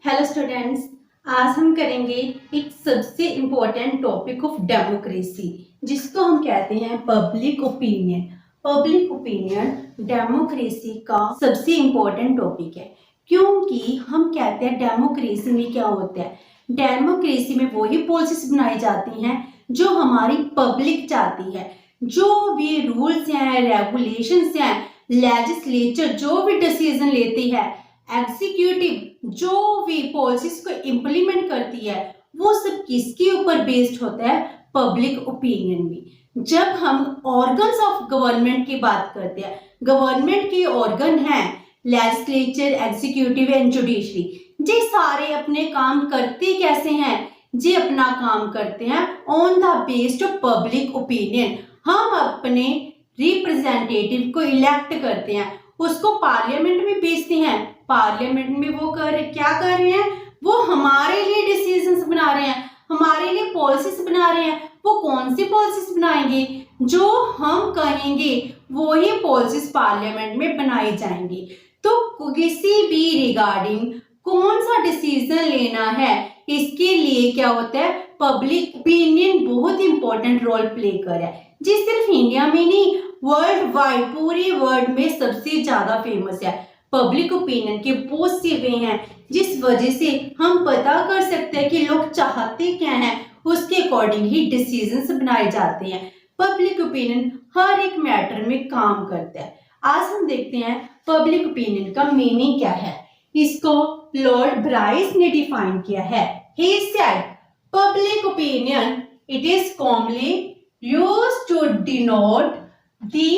Hello students, आज हम करेंगे एक सबसे इम्पोर्टेंट टॉपिक ऑफ डेमोक्रेसी जिसको हम कहते हैं public opinion. Public opinion democracy का सबसे इम्पोर्टेंट टॉपिक है क्योंकि हम कहते हैं डेमोक्रेसी में क्या होता है। डेमोक्रेसी में वही पॉलिसीज बनाई जाती हैं जो हमारी पब्लिक चाहती है। जो भी रूल्स हैं, रेगुलेशंस हैं, लेजिस्लेचर जो भी डिसीजन लेती है, एग्जीक्यूटिव जो भी पॉलिसीज को इम्प्लीमेंट करती है, वो सब किसके ऊपर बेस्ड होता है? पब्लिक ओपिनियन में। जब हम ऑर्गन्स ऑफ गवर्नमेंट की बात करते हैं, गवर्नमेंट के ऑर्गन हैं लेजिस्लेचर, एग्जीक्यूटिव एंड जुडिशरी। जी सारे अपने काम करते कैसे हैं? जी अपना काम करते हैं on the based of public opinion. हम अपने रिप्रेजेंटेटिव को इलेक्ट करते हैं, उसको पार्लियामेंट में भेजते हैं। पार्लियामेंट में वो क्या कर रहे हैं? वो हमारे लिए डिसीजंस बना रहे हैं, हमारे लिए पॉलिसीज बना रहे हैं। वो कौन सी पॉलिसीज बनाएंगे? जो हम कहेंगे वो ही पॉलिसीज पार्लियामेंट में बनाई जाएंगी। तो किसी भी रिगार्डिंग कौन सा डिसीजन लेना है, इसके लिए क्या होता है? पब्लिक ओपिनियन बहुत इंपॉर्टेंट रोल प्ले कर रहा है। जी सिर्फ इंडिया में नहीं, वर्ल्ड वाइड, पूरे वर्ल्ड में सबसे ज्यादा फेमस है। पब्लिक ओपिनियन के बहुत से वे हैं जिस वजह से हम पता कर सकते हैं कि लोग चाहते क्या हैं, उसके अकॉर्डिंग ही डिसीजंस बनाए जाते हैं। पब्लिक ओपिनियन हर एक मैटर में काम करता है। आज हम देखते हैं पब्लिक ओपिनियन का मीनिंग क्या है। इसको लॉर्ड ब्राइस ने डिफाइन किया है। He said, public opinion, it is commonly used to denote the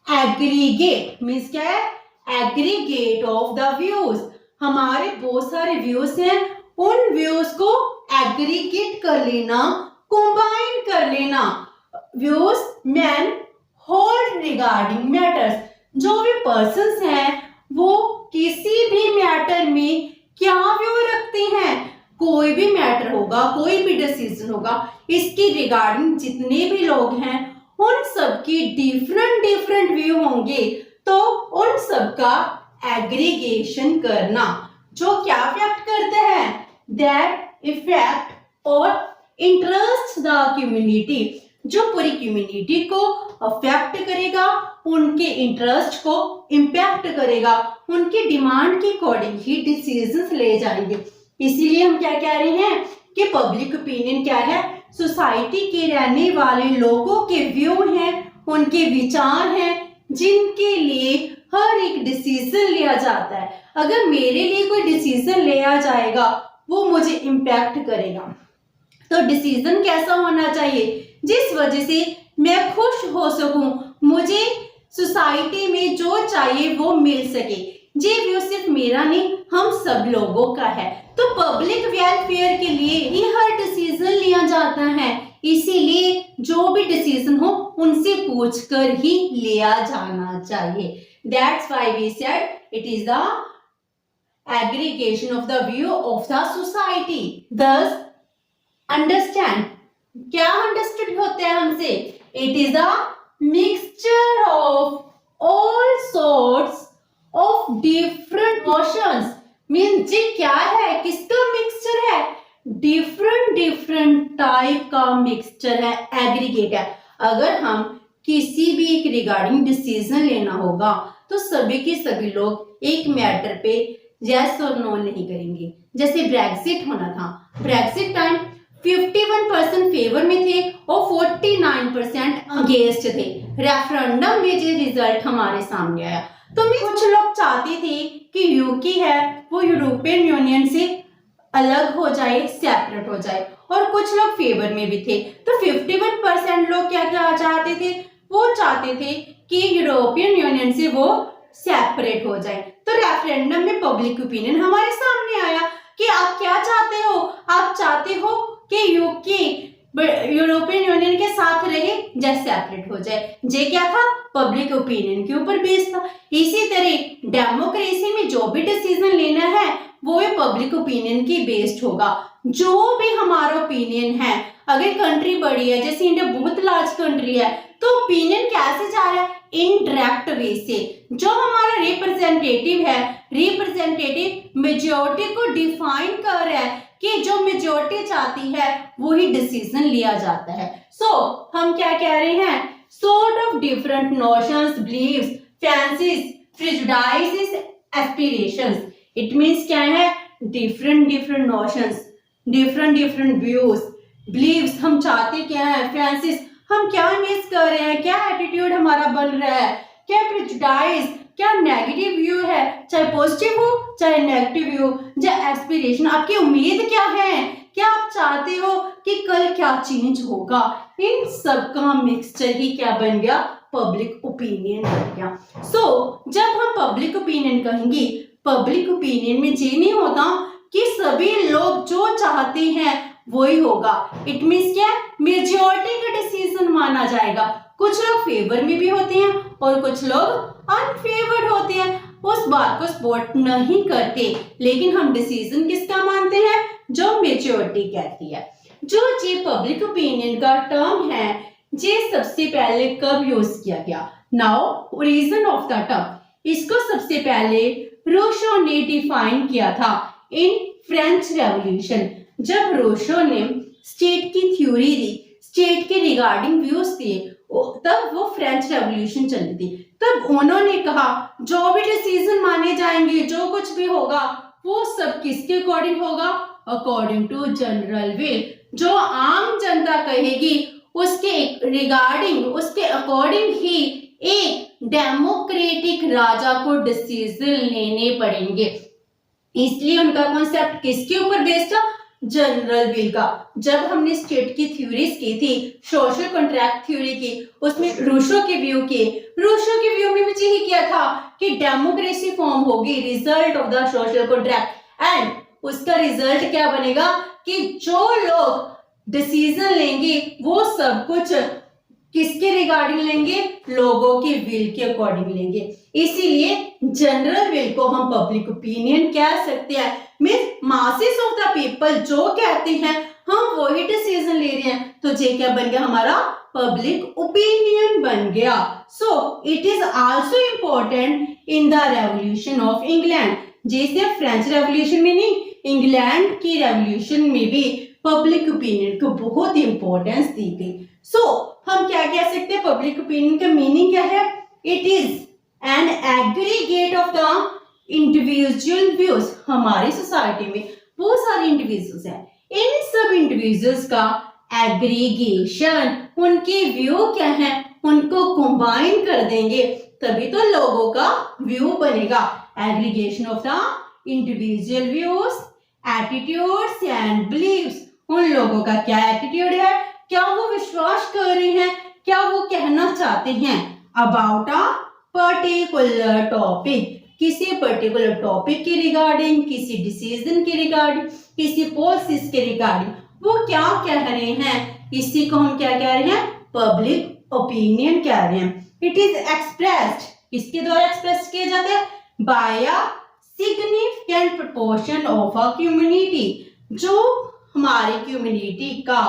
aggregate, means क्या है? Aggregate of the views. हमारे बहुत सारे व्यूज हैं, उन व्यूज को एग्रीगेट कर लेना, कंबाइन कर लेना। Views man hold regarding matters. जो भी पर्संस हैं वो किसी भी मैटर में क्या व्यू रखते हैं? कोई भी मैटर होगा, कोई भी डिसीजन होगा, इसकी रिगार्डिंग जितने भी लोग हैं उन सबकी डिफरेंट डिफरेंट व्यू होंगे। तो उन सब का एग्रीगेशन करना जो क्या इफेक्ट करते हैं? दैट इफेक्ट और इंटरेस्ट द कम्युनिटी, जो पूरी कम्युनिटी को अफेक्ट करेगा, उनके इंटरेस्ट को इम्पैक्ट करेगा, उनकी डिमांड के अकॉर्डिंग ही डिसीजंस ले जाएंगे। इसीलिए हम क्या कह रहे हैं कि पब्लिक ओपिनियन क्या है? सोसाइटी के रहने वाले लोगों के व्यू हैं, उनके विचार हैं, जिनके लिए हर एक डिसीजन लिया जाता है। अगर मेरे लिए कोई डिसीजन लिया जाएगा वो मुझे इम्पैक्ट करेगा। तो डिसीजन कैसा होना चाहिए जिस वजह से मैं खुश हो सकूं, मुझे सोसाइटी में जो चाहिए वो मिल सके। ये व्यू सिर्फ मेरा नहीं, हम सब लोगों का है। तो पब्लिक वेलफेयर के लिए ही हर डिसीजन लिया जाता है। इसीलिए जो भी डिसीजन हो उनसे पूछकर ही लिया जाना चाहिए। That's why we said it is the aggregation of the view of the society. Thus, understand, क्या understood होता है हमसे? It is the mixture of all sorts of different emotions. Means जी क्या है? किसका मिक्सचर है? डिफरेंट डिफरेंट टाइप का मिक्सचर है, एग्रीगेट है। अगर हम किसी भी एक रिगार्डिंग डिसीजन लेना होगा तो सभी के सभी लोग एक मैटर पे यस और नो नहीं करेंगे। जैसे ब्रेक्सिट होना था, ब्रेक्सिट टाइम 51% फेवर में थे और 49% अगेंस्ट थे। रेफरेंडम में जो रिजल्ट हमारे सामने आया, तो कुछ लोग चाहते थे कि यूके है वो यूरोपियन यूनियन से अलग हो जाए, सेपरेट हो जाए, और कुछ लोग फेवर में भी थे। तो 51% लोग क्या क्या चाहते थे? वो चाहते थे कि यूरोपियन यूनियन से वो सेपरेट हो जाए। तो रेफरेंडम में पब्लिक ओपिनियन हमारे सामने आया कि आप क्या चाहते हो? आप चाहते हो कि यूके यूरोपियन यूनियन के साथ रहे या सेपरेट हो जाए। ये क्या था? पब्लिक ओपिनियन के ऊपर बेस्ड था। इसी तरह डेमोक्रेसी में जो भी डिसीजन लेना है वो पब्लिक ओपिनियन की बेस्ड होगा। जो भी हमारा ओपिनियन है, अगर कंट्री बड़ी है, जैसे इंडिया बहुत लार्ज कंट्री है, तो ओपिनियन कैसे जा रहा है? इनडायरेक्ट वे से। जो हमारा रिप्रेजेंटेटिव है, रिप्रेजेंटेटिव मेजॉरिटी को डिफाइन कर रहा है कि जो मेजॉरिटी चाहती है वही डिसीजन लिया जाता है। सो हम क्या कह रहे हैं? sort of different notions, beliefs, fancies, prejudices, aspirations. It means क्या है? different notions, different views, beliefs हम चाहते क्या है, fancies हम क्या मिस कर रहे हैं, क्या एटीट्यूड हमारा बन रहा है, क्या प्रेजुडाइज, क्या नेगेटिव व्यू है, चाहे पॉजिटिव हो चाहे नेगेटिव व्यू, या एस्पिरेशन आपकी उम्मीद क्या है, क्या आप चाहते हो कि कल क्या चेंज होगा, इन सब का मिक्सचर ही क्या बन गया? पब्लिक ओपिनियन बन गया। सो जब हम पब्लिक ओपिनियन कहेंगे, पब्लिक ओपिनियन में ये नहीं होता कि सभी लोग जो चाहते हैं वही होगा। इट मीन्स क्या? मेजॉरिटी का डिसीजन माना जाएगा। कुछ लोग फेवर में भी होते हैं और कुछ लोग अनफेवर्ड होते हैं, उस बात को सपोर्ट नहीं करते, लेकिन हम डिसीजन किसका मानते हैं? जो मेजॉरिटी कहती है। जो ये पब्लिक ओपिनियन का टर्म है, ये सबसे पहले कब यूज किया गया? Now origin of the term, इसको सबसे पहले रूसो ने डिफाइन किया था इन फ्रेंच रेवोल्यूशन। जब रूसो ने स्टेट की थ्योरी दी, स्टेट के रिगार्डिंग व्यूज दिए, तब वो फ्रेंच रेवोल्यूशन चली थी। तब उन्होंने कहा जो भी डिसीजन माने जाएंगे, जो कुछ भी होगा, वो सब किसके अकॉर्डिंग होगा? According to general will. जो आम जनता कहेगी उसके रिगार्डिंग, उसके अकॉर्डिंग ही एक डेमोक्रेटिक राजा को डिसीजन लेने पड़ेंगे। इसलिए उनका कॉन्सेप्ट किसके ऊपर बेस्ड था? जनरल विल का। जब हमने स्टेट की थ्योरीज की थी, सोशल कॉन्ट्रैक्ट थ्योरी की, उसमें रूसो के व्यू के, रूसो के व्यू में भी यही किया था कि डेमोक्रेसी फॉर्म होगी, result of the social contract, and उसका रिजल्ट क्या बनेगा कि जो लोग डिसीजन लेंगे वो सब कुछ किसके रिगार्डिंग लेंगे? लोगों के विल के अकॉर्डिंग लेंगे। इसीलिए जनरल विल को हम पब्लिक ओपिनियन कह सकते हैं। Means masses of the people जो कहते हैं हम वही डिसीजन ले रहे हैं, तो ये क्या बन गया? हमारा पब्लिक ओपिनियन बन गया। So it is also important in the revolution of England. जैसे फ्रेंच रेवोल्यूशन में नहीं, इंग्लैंड की रेवोल्यूशन में भी पब्लिक ओपिनियन को बहुत इंपॉर्टेंस दी गई। सो हम क्या कह सकते हैं? पब्लिक ओपिनियन का मीनिंग क्या है? It is an aggregate of the individual views. हमारी सोसाइटी में बहुत सारे इंडिविजुअल्स हैं, इन सब इंडिविजुअल्स का एग्रीगेशन, उनके व्यू क्या है, उनको कंबाइन कर देंगे तभी तो लोगों का व्यू बनेगा। Aggregation of the individual views, attitudes and beliefs. उन लोगों का क्या एटीट्यूड है, क्या वो विश्वास कर रहे हैं, क्या वो कहना चाहते हैं अबाउट अ पर्टिकुलर टॉपिक, किसी पर्टिकुलर टॉपिक के रिगार्डिंग, किसी डिसीजन के रिगार्डिंग, किसी पॉलिसीज के रिगार्डिंग वो क्या कह रहे हैं, इसी को हम क्या कह रहे हैं? पब्लिक ओपिनियन कह रहे हैं। इट इज एक्सप्रेस्ड, किसके द्वारा एक्सप्रेस किया जाता है? By a significant proportion of a community. जो हमारी कम्युनिटी का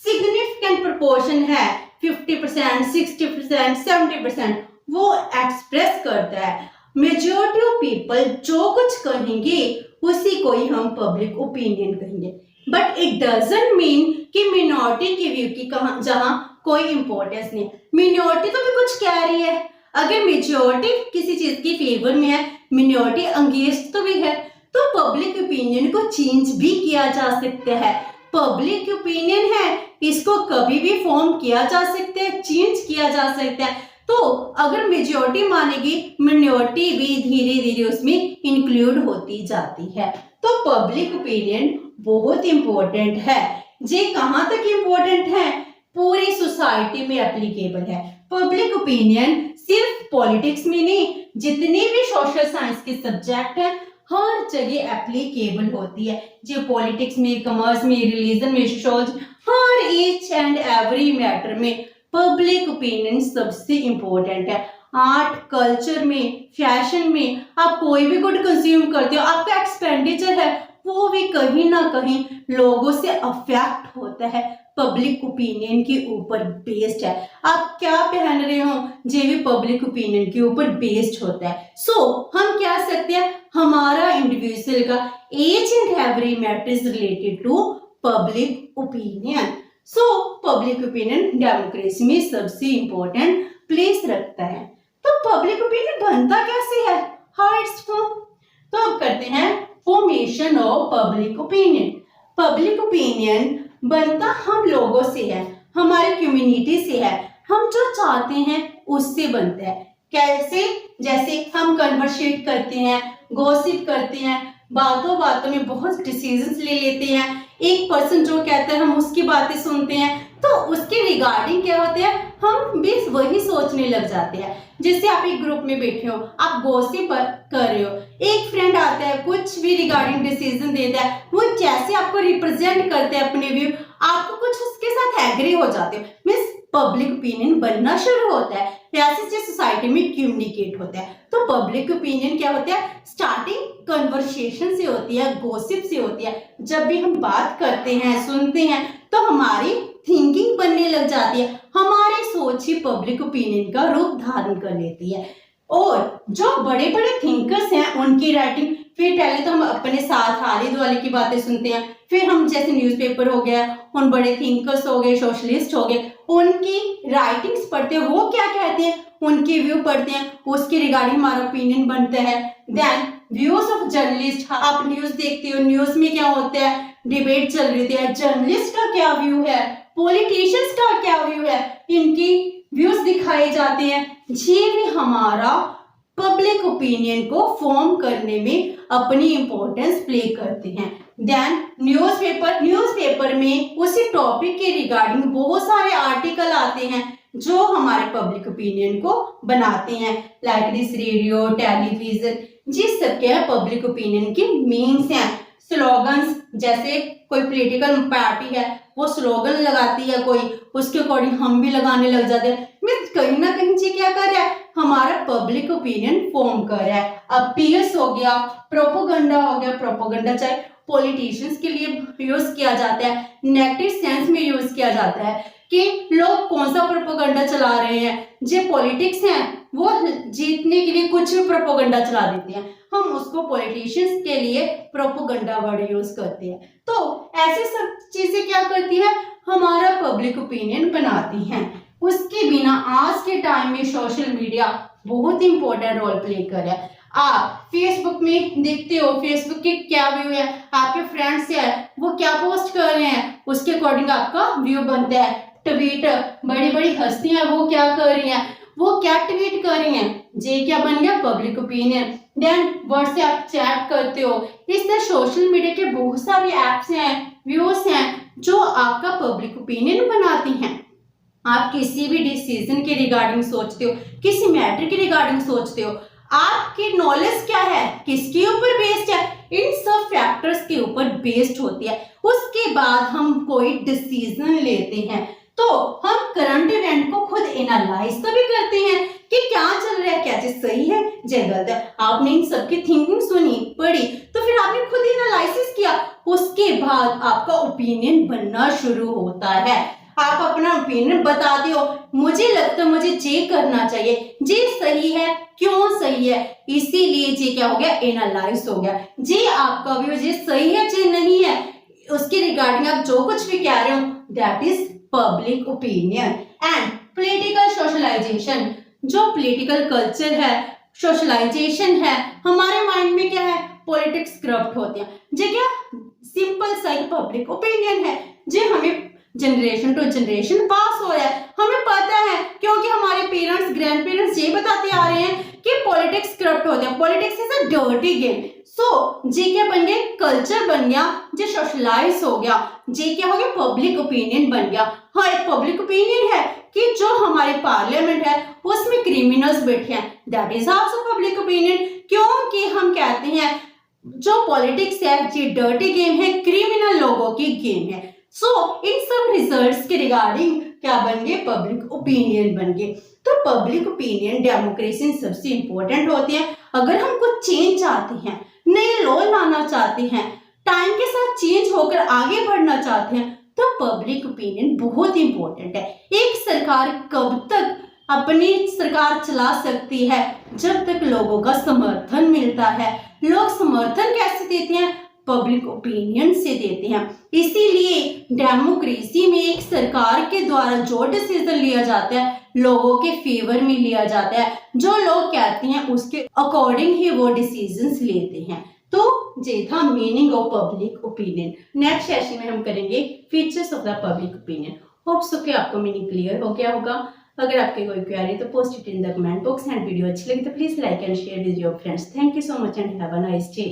सिग्निफिकेंट प्रोपोर्शन है, 50%, 60%, 70%, वो एक्सप्रेस करता है। मेजॉरिटी ऑफ पीपल जो कुछ कहेंगे उसी को ही हम पब्लिक ओपिनियन कहेंगे। बट इट डजंट मीन कि मिनॉरिटी के व्यू की जहां कोई इंपॉर्टेंस नहीं। मिनॉरिटी तो भी कुछ कह रही है, अगर मेजॉरिटी किसी चीज की फेवर में है, मिनॉरिटी अंगेंस्ट तो भी है, तो पब्लिक ओपिनियन को चेंज भी किया जा सकता है। पब्लिक ओपिनियन है, इसको कभी भी फॉर्म किया जा सकता है, चेंज किया जा सकता है। तो अगर मेजॉरिटी मानेगी, मिनॉरिटी भी धीरे धीरे उसमें इंक्लूड होती जाती है। तो पब्लिक ओपिनियन बहुत इंपॉर्टेंट है। ये कहाँ तक इंपॉर्टेंट है? पूरी सोसाइटी में एप्लीकेबल है। पब्लिक ओपिनियन सिर्फ पॉलिटिक्स में नहीं, जितने भी सोशल साइंस के सब्जेक्ट हैं हर जगह एप्लीकेबल होती है। जो पॉलिटिक्स में, कॉमर्स में, रिलीजन में, sociology, her each and every matter में पब्लिक ओपिनियन सबसे इंपॉर्टेंट है। आर्ट, कल्चर में, फैशन में आप कोई भी गुड कंज्यूम करते हो, आपका एक्सपेंडिचर है वो भी कहीं ना कहीं लोगों से अफेक्ट होता है, पब्लिक ओपिनियन के ऊपर बेस्ड है। आप क्या पहन रहे हो ये भी पब्लिक ओपिनियन के ऊपर बेस्ड होता है। सो हम क्या सकते हैं, हमारा इंडिविजुअल का each and every matter is related to public opinion। So public opinion democracy में सबसे इंपॉर्टेंट प्लेस रखता है। तो पब्लिक ओपिनियन बनता कैसे है, हाउ इट्स फॉर्म। तो अब करते हैं formation of public opinion. Public opinion बनता हम लोगों से है, हमारे कम्युनिटी से है, हम जो चाहते हैं उससे बनता है। कैसे, जैसे हम कन्वर्सेट करते हैं, गॉसिप करते हैं, बातों बातों में बहुत डिसीजंस ले लेते हैं, एक पर्सन जो कहता है हम उसकी बातें सुनते हैं, तो उसके रिगार्डिंग क्या होते हैं, हम भी वही सोचने लग जाते हैं। जैसे आप एक ग्रुप में बैठे हो, आप गॉसिप कर रहे हो, एक फ्रेंड आता है कुछ भी रिगार्डिंग डिसीजन देता है, वो जैसे आपको रिप्रेजेंट करते हैं अपने व्यू, आपको कुछ उसके साथ एग्री हो जाते हो, मीन्स पब्लिक ओपिनियन बनना शुरू होता है। ऐसे से सोसाइटी में कम्युनिकेट होता है। तो पब्लिक ओपिनियन क्या होता है, स्टार्टिंग कन्वर्सेशन से होती है, गॉसिप से होती है। जब भी हम बात करते हैं, सुनते हैं, तो हमारी थिंकिंग बनने लग जाती है, हमारी सोच ही पब्लिक ओपिनियन का रूप धारण कर लेती है। और जो बड़े बड़े थिंकर्स हैं उनकी राइटिंग, फिर पहले तो हम अपने साथ हालिद वाले की बातें सुनते हैं, फिर हम जैसे न्यूज़पेपर हो गया, उन बड़े थिंकर्स हो गए, सोशलिस्ट हो गए, उनकी राइटिंग्स पढ़ते हैं, वो क्या कहते हैं, उनकी व्यू पढ़ते हैं, उसके रिगार्डिंग हमारा ओपिनियन बनता है। देन व्यूज ऑफ जर्नलिस्ट, आप न्यूज देखते हो, न्यूज में क्या होता है, डिबेट चल रही है, जर्नलिस्ट का क्या व्यू है, पॉलिटिशियंस का क्या व्यू है, इनकी व्यूज दिखाए जाते हैं। ये भी हमारा पब्लिक ओपिनियन को फॉर्म करने में अपनी इंपॉर्टेंस प्ले करते हैं। देन न्यूज़पेपर में उसी टॉपिक के रिगार्डिंग बहुत सारे आर्टिकल आते हैं जो हमारे पब्लिक ओपिनियन को बनाते हैं, लाइक दिस रेडियो, टेलीविजन, जिस सब के पब्लिक ओपिनियन की मीन्स हैं। स्लोगन्स, जैसे कोई पॉलिटिकल पार्टी है वो स्लोगन लगाती है कोई, उसके अकॉर्डिंग हम भी लगाने लग जाते हैं। मीन्स कहीं ना कहीं जी क्या कर रहा है, हमारा पब्लिक ओपिनियन फॉर्म कर रहा है। अपीयर्स हो गया, प्रोपोगंडा हो गया, प्रोपोगंडा चाहे पॉलिटिशियंस के लिए यूज किया जाता है, नेगेटिव सेंस में यूज किया जाता है कि लोग कौन सा प्रोपोगंडा चला रहे हैं। जो पॉलिटिक्स हैं वो जीतने के लिए कुछ भी प्रोपोगंडा चला देते हैं, हम उसको पॉलिटिशियंस के लिए प्रोपोगंडा वर्ड यूज करते हैं। तो ऐसे सब चीजें क्या करती है, हमारा पब्लिक ओपिनियन बनाती हैं। उसके बिना आज के टाइम में सोशल मीडिया बहुत इंपॉर्टेंट रोल प्ले कर रहा है। आप फेसबुक में देखते हो, फेसबुक के क्या व्यू है, आपके फ्रेंड्स है वो क्या पोस्ट कर रहे हैं, उसके अकॉर्डिंग आपका व्यू बनता है। ट्वीट, बड़ी बड़ी हस्तियां वो क्या कर रही हैं, वो क्या ट्वीट कर रही हैं, ये क्या बन गया public opinion. Then WhatsApp chat करते हो, इस तरह सोशल मीडिया के बहुत सारे एप्स हैं, व्यूज हैं जो आपका पब्लिक ओपिनियन बनाती हैं। आप किसी भी डिसीजन के रिगार्डिंग सोचते हो, किसी मैटर के रिगार्डिंग सोचते हो, आपकी नॉलेज क्या है, किसके ऊपर बेस्ड है, इन सब फैक्टर्स के ऊपर बेस्ड होती है। उसके बाद हम कोई डिसीजन लेते हैं तो हम करंट इवेंट को खुद एनालाइज तो भी करते हैं कि क्या चल रहा है, क्या चीज सही है, क्या गलत है। आपने इन सबकी थिंकिंग सुनी, पढ़ी, तो फिर आपने खुद एनालिसिस किया, उसके बाद आपका ओपिनियन बनना शुरू होता है। आप अपना ओपिनियन बताते हो, मुझे लगता है मुझे ये करना चाहिए, ये सही है, क्यों सही है, इसीलिए ये क्या हो गया, एनालाइज हो गया। ये आपका व्यू, ये सही है, ये नहीं है, उसके रिगार्डिंग आप जो कुछ भी कह रहे हो, that is public opinion. And political socialisation, जो पॉलिटिकल कल्चर है, सोशलाइजेशन है, हमारे माइंड में क्या है, पॉलिटिक्स करप्ट होते हैं, ये क्या सिंपल सा पब्लिक ओपिनियन है, जो हमें जनरेशन टू जनरेशन पास हो रहा है। हमें पता है क्योंकि हमारे पेरेंट्स, ग्रैंड पेरेंट्स ये बताते आ रहे हैं कि पॉलिटिक्स करप्ट होते हैं, politics is a dirty game. So जे क्या बन गया, कल्चर बन गया, जो सोशलाइज हो गया, जे क्या हो गया, पब्लिक ओपिनियन बन गया। हाँ, एक पब्लिक ओपिनियन है कि जो हमारे पार्लियामेंट है उसमें क्रिमिनल्स बैठे हैं, that is also public opinion. क्योंकि हम कहते हैं जो पॉलिटिक्स है ये डर्टी गेम है, क्रिमिनल लोगों की गेम है। सो इन सब रिजल्ट्स के रिगार्डिंग क्या बन गए, पब्लिक ओपिनियन बन गए। तो पब्लिक ओपिनियन डेमोक्रेसी में सबसे इंपॉर्टेंट होती है। अगर हम कुछ चेंज चाहते हैं, नए लॉ लाना चाहते हैं, टाइम के साथ चेंज होकर आगे बढ़ना चाहते हैं तो पब्लिक ओपिनियन बहुत इंपॉर्टेंट है। एक सरकार कब तक अपनी सरकार चला सकती है जब तक लोगों का समर्थन मिलता है। लोग समर्थन कैसे देते हैं? पब्लिक ओपिनियन से देते हैं। इसीलिए डेमोक्रेसी में एक सरकार के द्वारा जो डिसीजन लिया जाता है लोगों के फेवर में लिया जाता है। जो लोग कहते हैं उसके अकॉर्डिंग ही वो डिसीजंस लेते हैं। तो ये था meaning of public opinion. Next session में हम करेंगे features of the public opinion. Hope so कि आपको मीनिंग क्लियर हो गया होगा। अगर आपके कोई क्वेरी तो post it in the comment box and video अच्छी लगी तो please like and share with your friends. Thank you so much and have a nice day.